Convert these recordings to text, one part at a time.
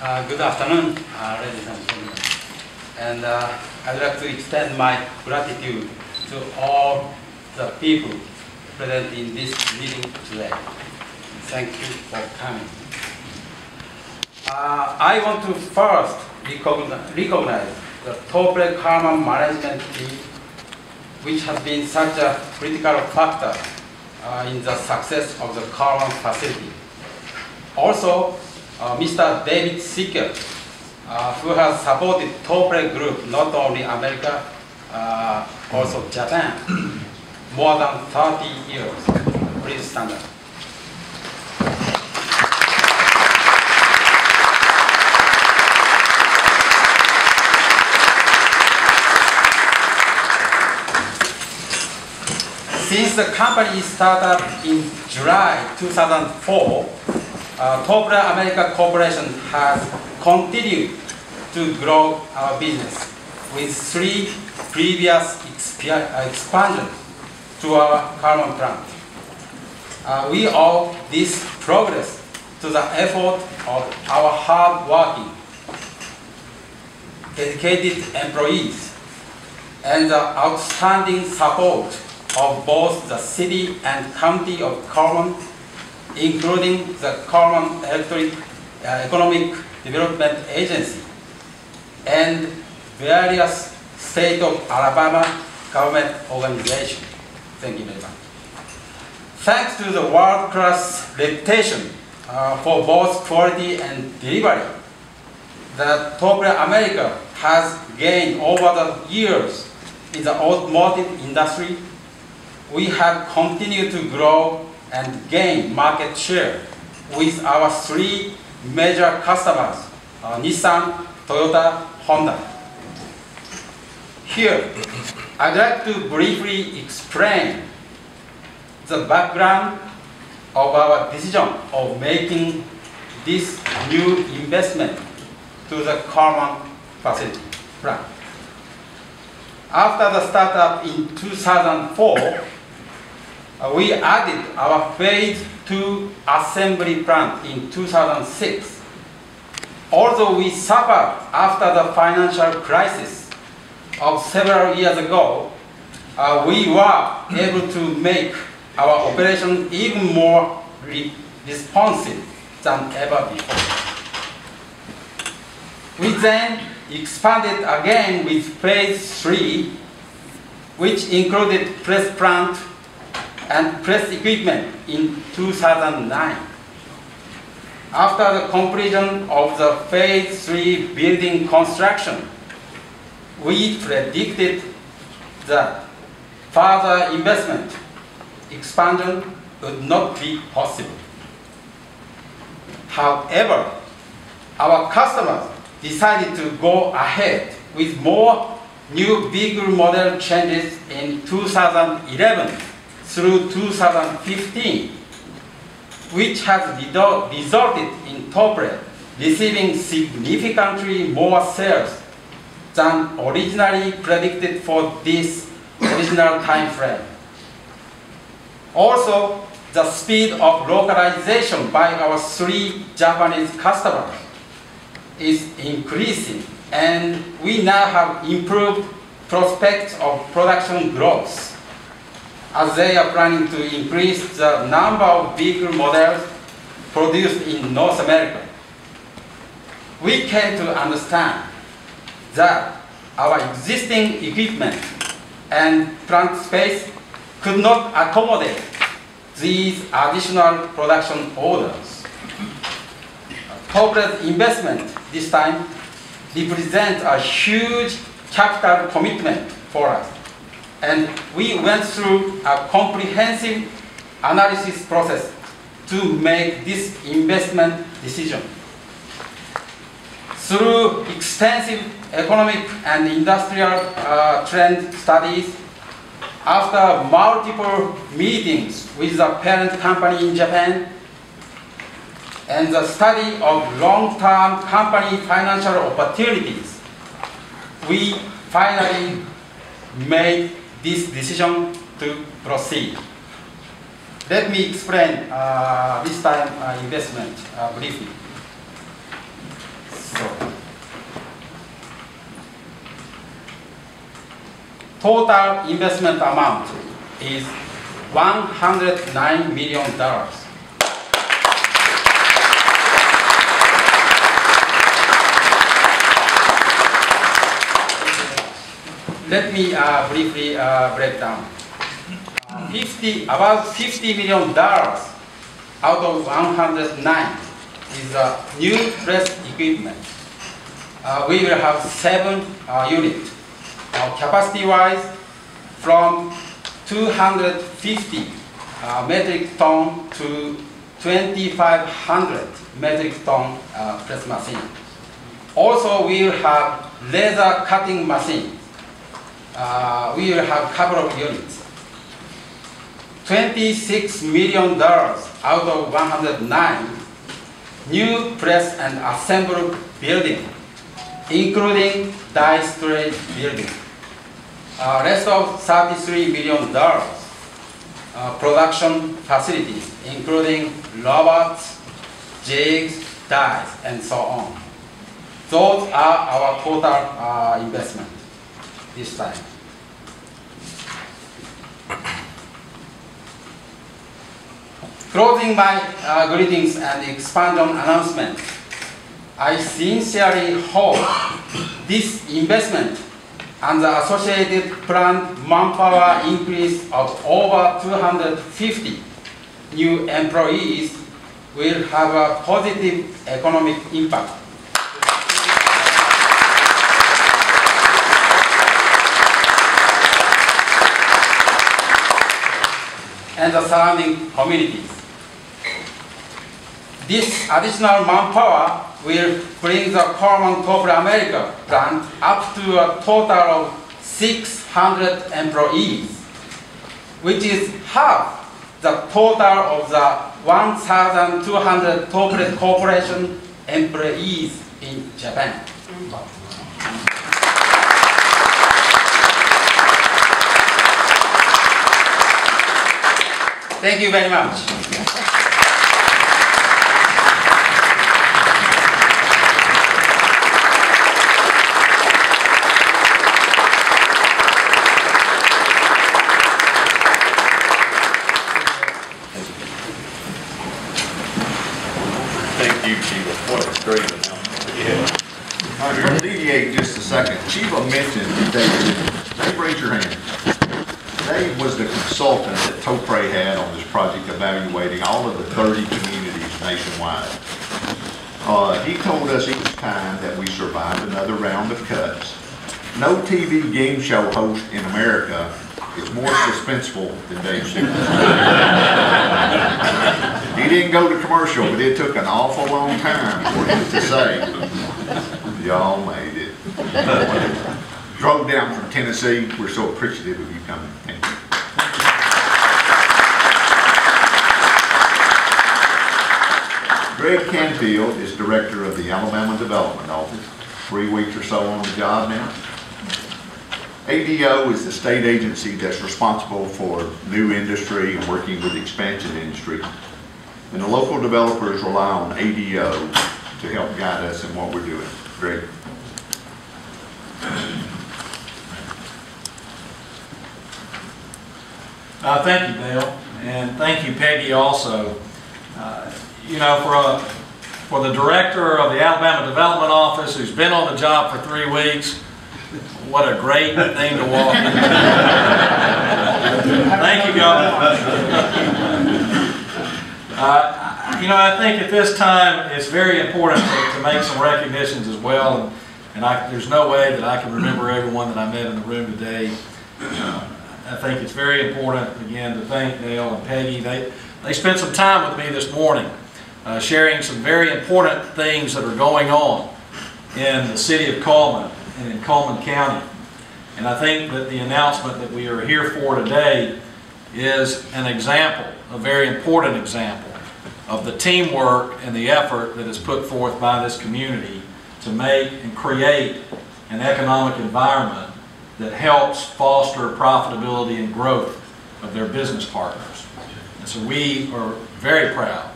Good afternoon, ladies and gentlemen. And I'd like to extend my gratitude to all the people present in this meeting today. Thank you for coming. I want to first recognize the Topre Cullman management team, which has been such a critical factor in the success of the Cullman facility. Also, Mr. David Sicker, who has supported Topre Group, not only America, also Japan, more than 30 years. Please stand up. Since the company started in July 2004, Topre America Corporation has continued to grow our business with 3 previous expansions to our Cullman plant. We owe this progress to the effort of our hard-working, dedicated employees and the outstanding support of both the city and county of Cullman, including the Cullman Economic Development Agency and various state of Alabama government organizations. Thank you very much. Thanks to the world-class reputation for both quality and delivery that Topre America has gained over the years in the automotive industry, we have continued to grow and gain market share with our 3 major customers, Nissan, Toyota, Honda. Here, I'd like to briefly explain the background of our decision of making this new investment to the Cullman facility plant. After the startup in 2004, we added our Phase 2 assembly plant in 2006. Although we suffered after the financial crisis of several years ago, we were able to make our operation even more responsive than ever before. We then expanded again with Phase 3, which included press plant and press equipment in 2009. After the completion of the Phase 3 building construction, we predicted that further investment expansion would not be possible. However, our customers decided to go ahead with more new vehicle model changes in 2011 through 2015, which has resulted in Topre receiving significantly more sales than originally predicted for this original time frame. Also, the speed of localization by our 3 Japanese customers is increasing, and we now have improved prospects of production growth, as they are planning to increase the number of vehicle models produced in North America. We came to understand that our existing equipment and plant space could not accommodate these additional production orders. Topre's investment this time represents a huge capital commitment for us, and we went through a comprehensive analysis process to make this investment decision. Through extensive economic and industrial trend studies, after multiple meetings with the parent company in Japan, and the study of long-term company financial opportunities, we finally made this decision to proceed. Let me explain this time investment briefly. total investment amount is $109 million. Let me briefly break down. About $50 million out of 109 is new press equipment. We will have 7 units. Capacity-wise, from 250 metric ton to 2,500 metric ton press machine. Also, we will have laser cutting machine. We will have a couple of units. $26 million out of 109 new press and assembly building, including die storage building. Rest of $33 million production facilities, including robots, jigs, dies, and so on. Those are our total investment this time. Closing my greetings and expansion announcement, I sincerely hope this investment and the associated planned manpower increase of over 250 new employees will have a positive economic impact and the surrounding communities. This additional manpower will bring the Cullman Topre America plant up to a total of 600 employees, which is half the total of the 1,200 Topre Corporation employees in Japan. Thank you very much. Thank you, Chiva. What a great announcement. Yeah. All right, we're going to deviate just a second. Chiva mentioned Dave. Dave, raise your hand. Dave was the consultant that Topre had on this project evaluating all of the 30 communities nationwide. He told us each time that we survived another round of cuts. No TV game show host in America is more suspenseful than Dave Stevens. He didn't go to commercial, but it took an awful long time for him to say, y'all made it. Drove down from Tennessee. We're so appreciative of you coming. Thank you. Greg Canfield is director of the Alabama Development Office. 3 weeks or so on the job now. ADO is the state agency that's responsible for new industry and working with expansion industry. And the local developers rely on ADO to help guide us in what we're doing. Greg. Thank you, Dale, and thank you, Peggy, also. You know, for the director of the Alabama Development Office who's been on the job for 3 weeks, what a great thing to walk in. Thank you, Governor. You know, I think at this time it's very important to make some recognitions as well, and there's no way that I can remember everyone that I met in the room today. I think it's very important, again, to thank Dale and Peggy. They spent some time with me this morning sharing some very important things that are going on in the city of Cullman and in Cullman County. And I think that the announcement that we are here for today is an example, a very important example, of the teamwork and the effort that is put forth by this community to make and create an economic environment that helps foster profitability and growth of their business partners. And so we are very proud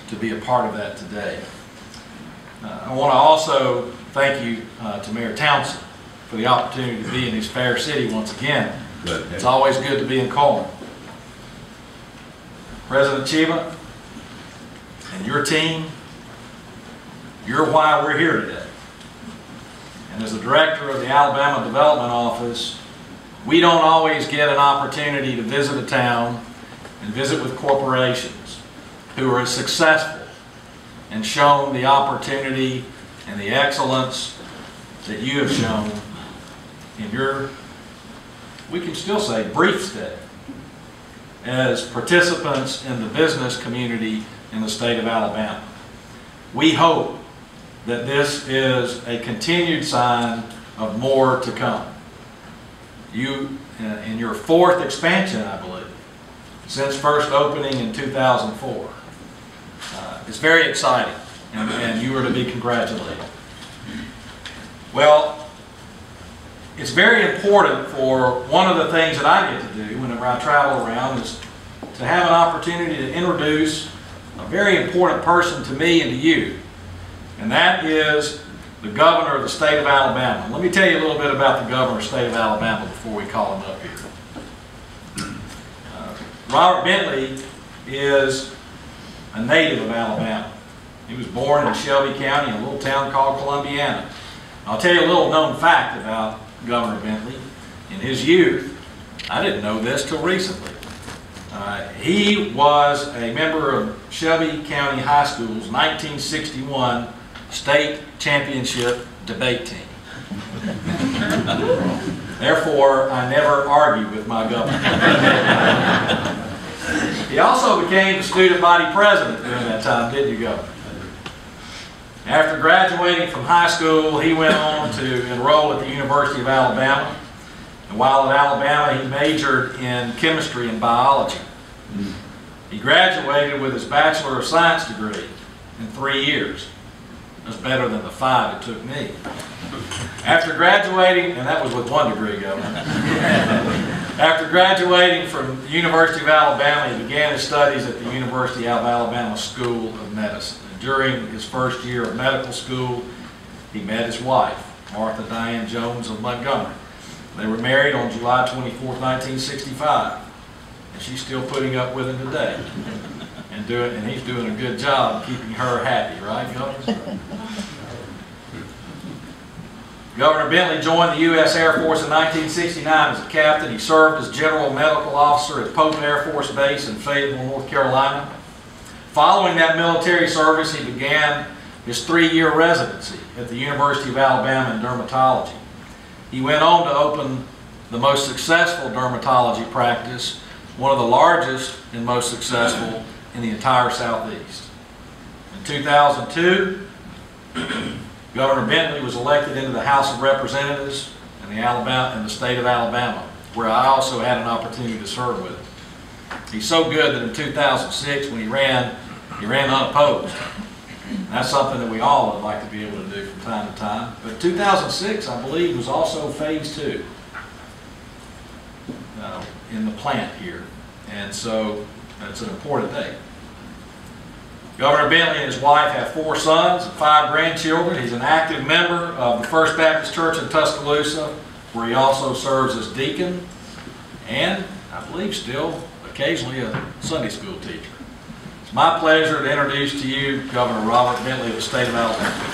to be a part of that today. I want to also thank you to Mayor Townsend for the opportunity to be in his fair city once again. But It's always good to be in Cullman. President Chiba and your team, you're why we're here today. And as the director of the Alabama Development Office, we don't always get an opportunity to visit a town and visit with corporations who are as successful and shown the opportunity and the excellence that you have shown in your, we can still say, brief stay as participants in the business community in the state of Alabama. We hope that this is a continued sign of more to come. You, in your fourth expansion, I believe, since first opening in 2004. It's very exciting, and you are to be congratulated. Well, it's very important for one of the things that I get to do whenever I travel around is to have an opportunity to introduce a very important person to me and to you, and that is the governor of the state of Alabama. Let me tell you a little bit about the governor of the state of Alabama before we call him up here. Robert Bentley is a native of Alabama. He was born in Shelby County in a little town called Columbiana. I'll tell you a little known fact about Governor Bentley. In his youth, I didn't know this till recently, he was a member of Shelby County High School's 1961 state championship debate team. Therefore, I never argue with my governor. He also became the student body president during that time, didn't you, Governor? After graduating from high school, he went on to enroll at the University of Alabama. And while at Alabama, he majored in chemistry and biology. He graduated with his Bachelor of Science degree in 3 years. That's better than the 5 it took me. After graduating, and that was with 1 degree, Governor. After graduating from the University of Alabama, he began his studies at the University of Alabama School of Medicine. And during his first year of medical school, he met his wife, Martha Diane Jones of Montgomery. They were married on July 24, 1965. And she's still putting up with him today. And he's doing a good job keeping her happy, right, Governor? Governor Bentley joined the U.S. Air Force in 1969 as a captain. He served as General Medical Officer at Pope Air Force Base in Fayetteville, North Carolina. Following that military service, he began his 3-year residency at the University of Alabama in dermatology. He went on to open the most successful dermatology practice, one of the largest and most successful in the entire Southeast. In 2002, Governor Bentley was elected into the House of Representatives in the state of Alabama, where I also had an opportunity to serve with him. He's so good that in 2006, when he ran unopposed. And that's something that we all would like to be able to do from time to time. But 2006, I believe, was also phase 2 in the plant here. And so that's an important date. Governor Bentley and his wife have 4 sons and 5 grandchildren. He's an active member of the First Baptist Church in Tuscaloosa, where he also serves as deacon and, I believe, still occasionally a Sunday school teacher. It's my pleasure to introduce to you Governor Robert Bentley of the state of Alabama.